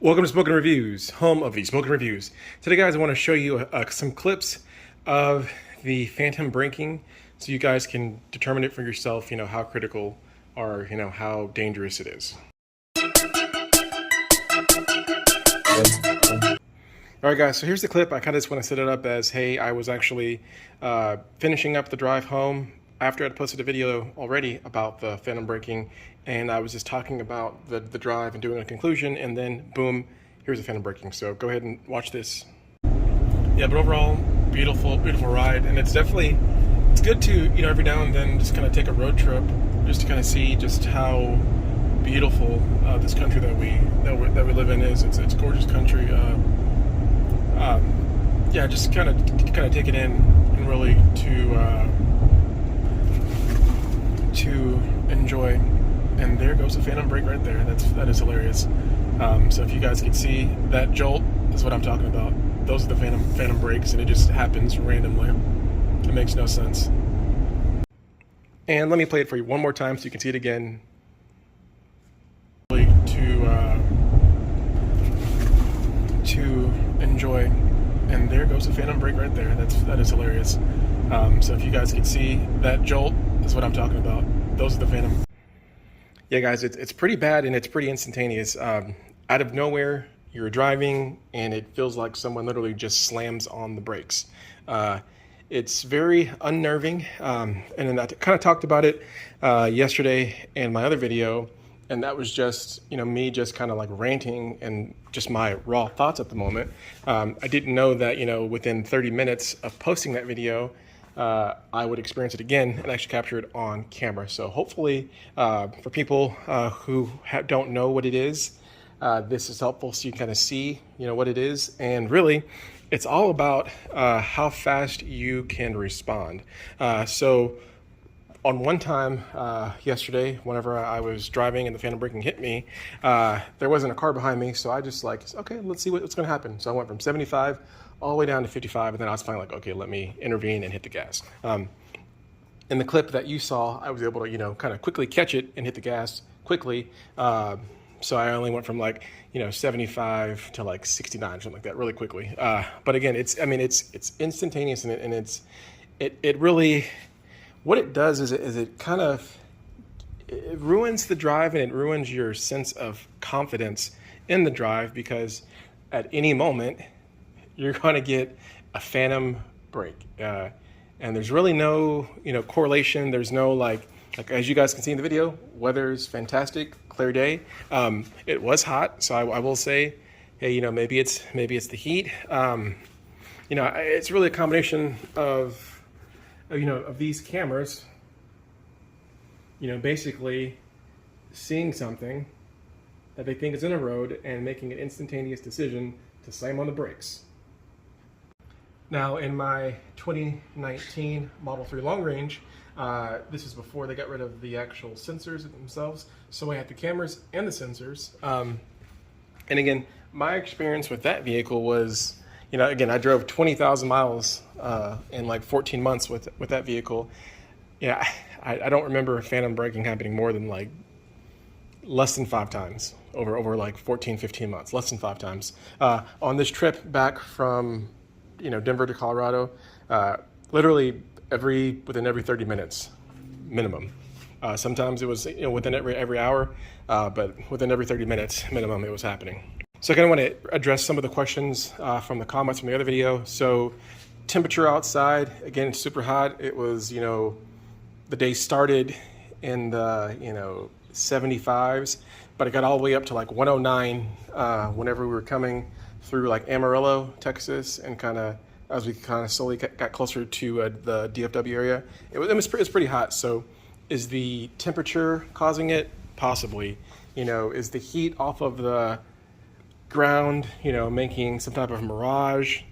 Welcome to Smoking Reviews, home of the Smoking Reviews. Today, guys, I want to show you some clips of the phantom braking so you guys can determine it for yourself, how critical or, how dangerous it is. All right, guys, so here's the clip. I kind of just want to set it up as, hey, I was actually finishing up the drive home after I'd posted a video already about the phantom braking, and I was just talking about the drive and doing a conclusion, and then boom, here's the phantom braking. So go ahead and watch this. Yeah, but overall, beautiful ride, and it's good to, every now and then just kind of take a road trip just to kind of see just how beautiful this country that we live in is. It's a gorgeous country. Yeah, just kind of take it in and really to enjoy. And there goes the phantom brake right there. That is hilarious. So if you guys can see that jolt, is what I'm talking about. Those are the phantom brakes, and it just happens randomly. It makes no sense. And let me play it for you one more time so you can see it again. To enjoy. And there goes the phantom brake right there. That is hilarious. So if you guys can see that jolt, is what I'm talking about. Those are the phantom. Yeah, guys, it's pretty bad, and it's pretty instantaneous. Out of nowhere, you're driving, and it feels like someone literally just slams on the brakes. It's very unnerving, and then I kind of talked about it yesterday in my other video, and that was just, me just kind of like ranting and just my raw thoughts at the moment. I didn't know that, within 30 minutes of posting that video, I would experience it again and actually capture it on camera. So hopefully for people who don't know what it is, this is helpful so you can kind of see, what it is. And really, it's all about how fast you can respond. So on one time yesterday, whenever I was driving and the phantom braking hit me, there wasn't a car behind me. So I just okay, let's see what's going to happen. So I went from 75 all the way down to 55, and then I was finally okay, let me intervene and hit the gas. In the clip that you saw, I was able to, kind of quickly catch it and hit the gas quickly. So I only went from 75 to 69, something like that, really quickly. But again, it's instantaneous, and it really, what it does is it kind of, it ruins the drive, and it ruins your sense of confidence in the drive, because at any moment, you're going to get a phantom brake. And there's really no, correlation. There's no like as you guys can see in the video, weather's fantastic, clear day. It was hot, so I will say, hey, maybe it's the heat. It's really a combination of these cameras, basically seeing something that they think is in a road and making an instantaneous decision to slam on the brakes. Now, in my 2019 Model 3 Long Range, this is before they got rid of the actual sensors themselves, so I had the cameras and the sensors. And again, my experience with that vehicle was, again, I drove 20,000 miles in 14 months with that vehicle. Yeah, I don't remember phantom braking happening more than less than 5 times over 14, 15 months, less than 5 times. On this trip back from Denver to Colorado, literally within every 30 minutes minimum. Sometimes it was within every hour, but within every 30 minutes minimum it was happening. So I kind of want to address some of the questions from the comments from the other video. So temperature outside, again, it's super hot. It was, the day started in the 75s, but it got all the way up to 109 whenever we were coming through Amarillo, Texas, and as we slowly got closer to the DFW area, it was pretty hot. So is the temperature causing it? Possibly. Is the heat off of the ground, making some type of mirage,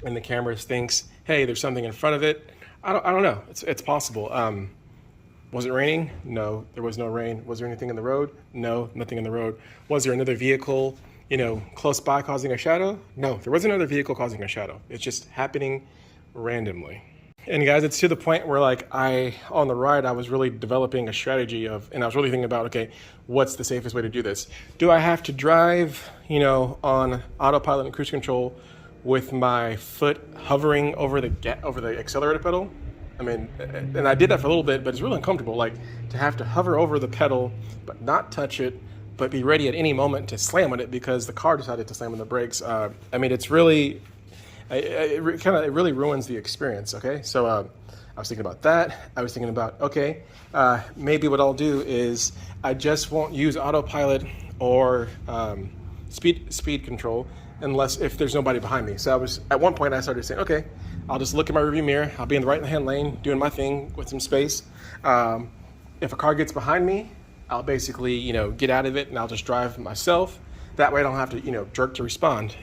and the camera thinks, hey, there's something in front of it? I don't know. It's possible. Was it raining? No, there was no rain. Was there anything in the road? No, nothing in the road. Was there another vehicle close by causing a shadow? No, there was another vehicle causing a shadow. It's just happening randomly. And guys, it's to the point where like on the ride, I was really developing a strategy and I was really thinking about, okay, what's the safest way to do this? Do I have to drive, on autopilot and cruise control with my foot hovering over the accelerator pedal? I mean, and I did that for a little bit, but it's really uncomfortable. Like to have to hover over the pedal, but not touch it, but be ready at any moment to slam on it because the car decided to slam on the brakes. I mean, it's really, it really ruins the experience. Okay, so I was thinking about that. I was thinking about, okay, maybe what I'll do is I just won't use autopilot or speed control unless if there's nobody behind me. So at one point I started saying, okay, I'll just look in my rearview mirror. I'll be in the right-hand lane doing my thing with some space. If a car gets behind me, I'll basically, get out of it and I'll just drive myself. That way I don't have to, jerk to respond.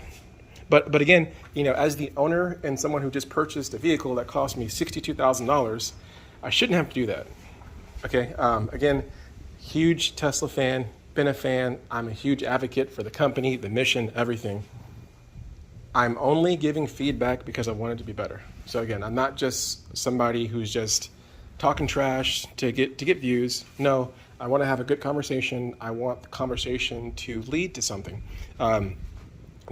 But again, as the owner and someone who just purchased a vehicle that cost me $62,000, I shouldn't have to do that. Okay. Again, huge Tesla fan, been a fan. I'm a huge advocate for the company, the mission, everything. I'm only giving feedback because I want it to be better. So again, I'm not just somebody who's just talking trash to get views. No, I want to have a good conversation. I want the conversation to lead to something.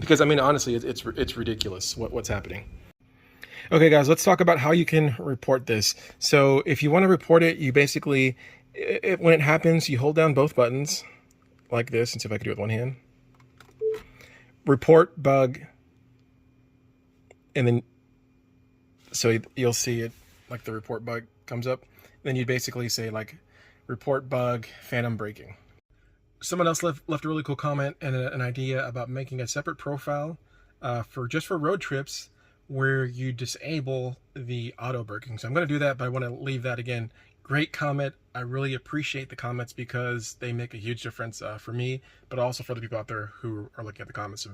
Because I mean, honestly, it's ridiculous what's happening. Okay, guys, let's talk about how you can report this. So if you want to report it, you basically, when it happens, you hold down both buttons like this, and see if I can do it with one hand. Report bug. And then, so you'll see it, like the report bug comes up. Then you basically say like, report bug, phantom braking. Someone else left a really cool comment and an idea about making a separate profile for road trips where you disable the auto braking. So I'm going to do that, but I want to leave that again. Great comment. I really appreciate the comments because they make a huge difference for me, but also for the people out there who are looking at the comments. So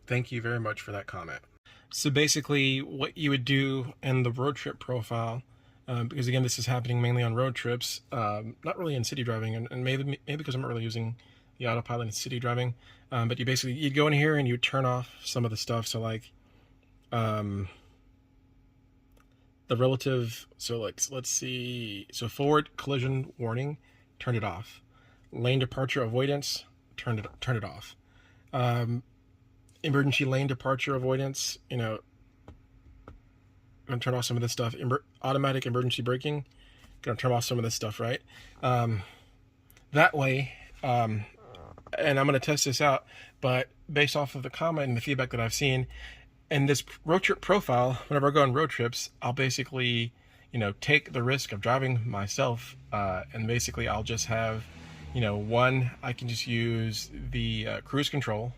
thank you very much for that comment. So basically what you would do in the road trip profile, because again, this is happening mainly on road trips, not really in city driving, and maybe because I'm not really using the autopilot in city driving, but you'd go in here and you turn off some of the stuff. So like, the relative, so like, let's see, so forward collision warning, turn it off. Lane departure avoidance, turn it off. Emergency lane departure avoidance, I'm gonna turn off some of this stuff. Automatic emergency braking, gonna turn off some of this stuff, right? That way, and I'm gonna test this out, but based off of the comment and the feedback that I've seen, in this road trip profile, whenever I go on road trips, I'll basically, take the risk of driving myself, and basically I'll just have, one, I can just use the cruise control,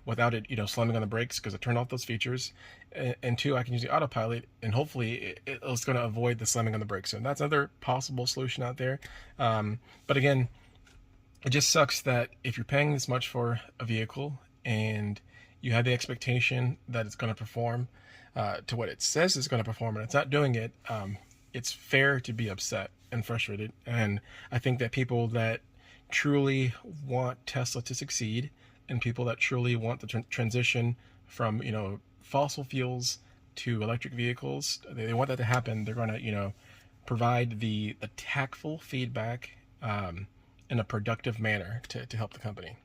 without it, slamming on the brakes because I turned off those features. And two, I can use the autopilot and hopefully it's going to avoid the slamming on the brakes. So that's another possible solution out there. But again, it just sucks that if you're paying this much for a vehicle and you have the expectation that it's going to perform to what it says it's going to perform and it's not doing it, it's fair to be upset and frustrated. And I think that people that truly want Tesla to succeed and people that truly want the transition from, fossil fuels to electric vehicles, they want that to happen. They're going to, provide the tactful feedback in a productive manner to help the company.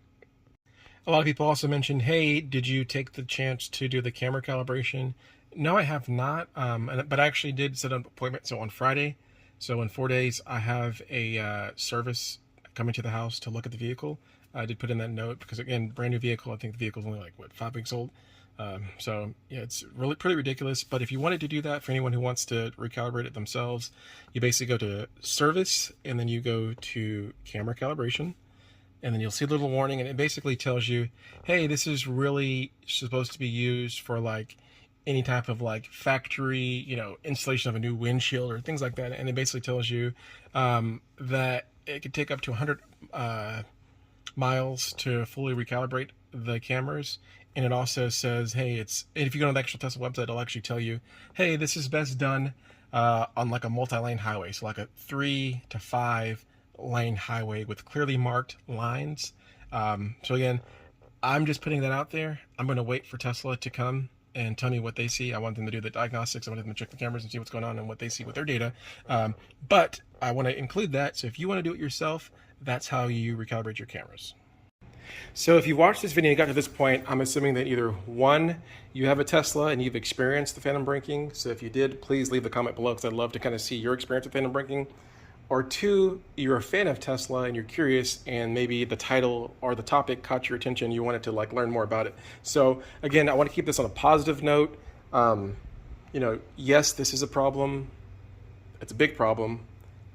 A lot of people also mentioned, hey, did you take the chance to do the camera calibration? No, I have not, but I actually did set an appointment. So on Friday, so in 4 days, I have a service coming to the house to look at the vehicle. I did put in that note because, again, brand new vehicle. I think the vehicle's only like, 5 weeks old. So yeah, it's really pretty ridiculous. But if you wanted to do that for anyone who wants to recalibrate it themselves, you basically go to service and then you go to camera calibration, and then you'll see a little warning, and it basically tells you, hey, this is really supposed to be used for like any type of like factory, installation of a new windshield or things like that. And it basically tells you that it could take up to 100 miles to fully recalibrate the cameras. And it also says, hey, if you go to the actual Tesla website, it'll actually tell you, hey, this is best done on like a multi-lane highway, so like a 3 to 5 lane highway with clearly marked lines. So again, I'm just putting that out there. I'm going to wait for Tesla to come and tell me what they see. I want them to do the diagnostics. I want them to check the cameras and see what's going on and what they see with their data. But I want to include that. So if you want to do it yourself, that's how you recalibrate your cameras. So if you watched this video and got to this point, I'm assuming that either one, you have a Tesla and you've experienced the phantom braking. So if you did, please leave a comment below because I'd love to kind of see your experience with phantom braking. Or two, you're a fan of Tesla and you're curious and maybe the title or the topic caught your attention. You wanted to like learn more about it. So again, I want to keep this on a positive note. Yes, this is a problem. It's a big problem.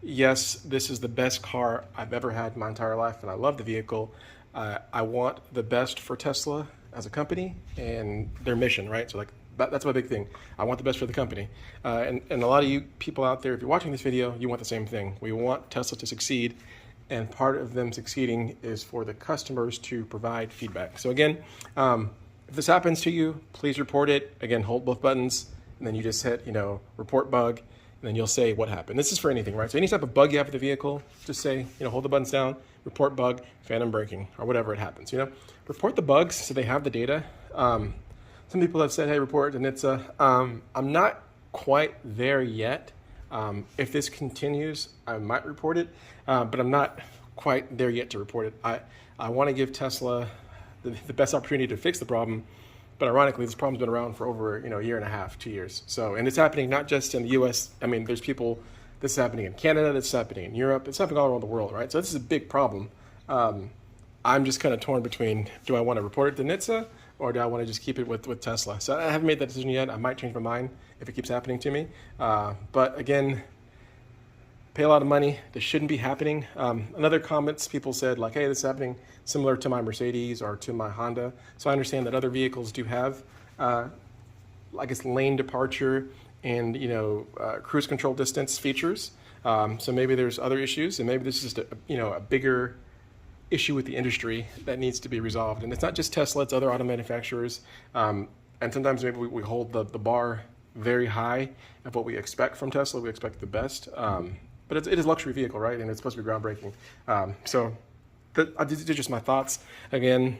Yes, this is the best car I've ever had in my entire life and I love the vehicle. I want the best for Tesla as a company and their mission, right? So like that's my big thing. I want the best for the company. And a lot of you people out there, if you're watching this video, you want the same thing. We want Tesla to succeed. And part of them succeeding is for the customers to provide feedback. So again, if this happens to you, please report it. Again, hold both buttons and then you just hit, report bug. And then you'll say what happened. This is for anything, right? So any type of bug you have with the vehicle, just say, hold the buttons down, report bug, phantom braking, or whatever it happens, Report the bugs so they have the data. Some people have said, hey, report to NHTSA. I'm not quite there yet. If this continues, I might report it, but I'm not quite there yet to report it. I want to give Tesla the best opportunity to fix the problem. But ironically, this problem's been around for over a year and a half, 2 years. So, and it's happening not just in the U.S. I mean, there's people. This is happening in Canada. This is happening in Europe. It's happening all around the world, right? So this is a big problem. I'm just kind of torn between: do I want to report it to NHTSA or do I want to just keep it with Tesla? So I haven't made that decision yet. I might change my mind if it keeps happening to me. But again, pay a lot of money. This shouldn't be happening. Another comments, people said like, hey, this is happening similar to my Mercedes or to my Honda. So I understand that other vehicles do have, I guess, lane departure and, cruise control distance features. So maybe there's other issues and maybe this is just a bigger issue with the industry that needs to be resolved. And it's not just Tesla, it's other auto manufacturers. And sometimes maybe we hold the bar very high of what we expect from Tesla. We expect the best. But it is a luxury vehicle, right? And it's supposed to be groundbreaking. These are just my thoughts. Again,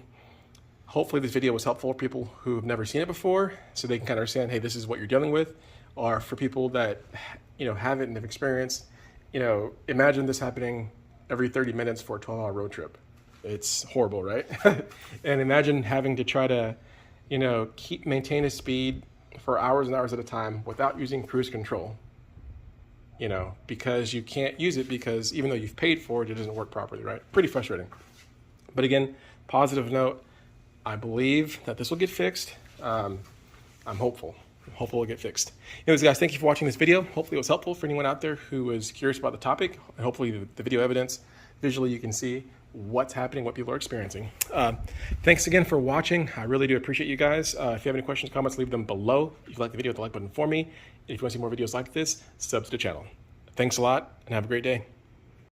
hopefully this video was helpful for people who have never seen it before, so they can kind of understand, hey, this is what you're dealing with. Or for people that, haven't and have experienced, imagine this happening every 30 minutes for a 12-hour road trip. It's horrible, right? And imagine having to try to, maintain a speed for hours and hours at a time without using cruise control. Because you can't use it because even though you've paid for it, it doesn't work properly, right? Pretty frustrating. But again, positive note, I believe that this will get fixed. I'm hopeful. Hopefully it'll get fixed. Anyways, guys, thank you for watching this video. Hopefully it was helpful for anyone out there who is curious about the topic. And hopefully the video evidence, visually you can see what's happening, what people are experiencing. Thanks again for watching. I really do appreciate you guys. If you have any questions, comments, leave them below. If you like the video, hit the like button for me. If you want to see more videos like this, sub to the channel. Thanks a lot and have a great day.